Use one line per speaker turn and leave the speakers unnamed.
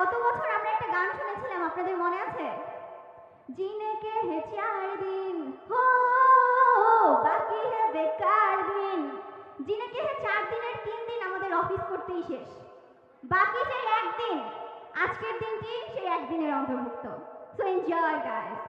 গত বছর আমরা একটা গান শুনেছিলাম, আপনাদের মনে আছে? जीने के है 4 दिन हो বাকি है বেকার দিন। जीने के है 4 দিনের 3 দিন আমাদের অফিস করতেই শেষ, বাকি যে একদিন, আজকের দিনটি সেই একদিনের অন্তর্ভুক্ত। So enjoy guys.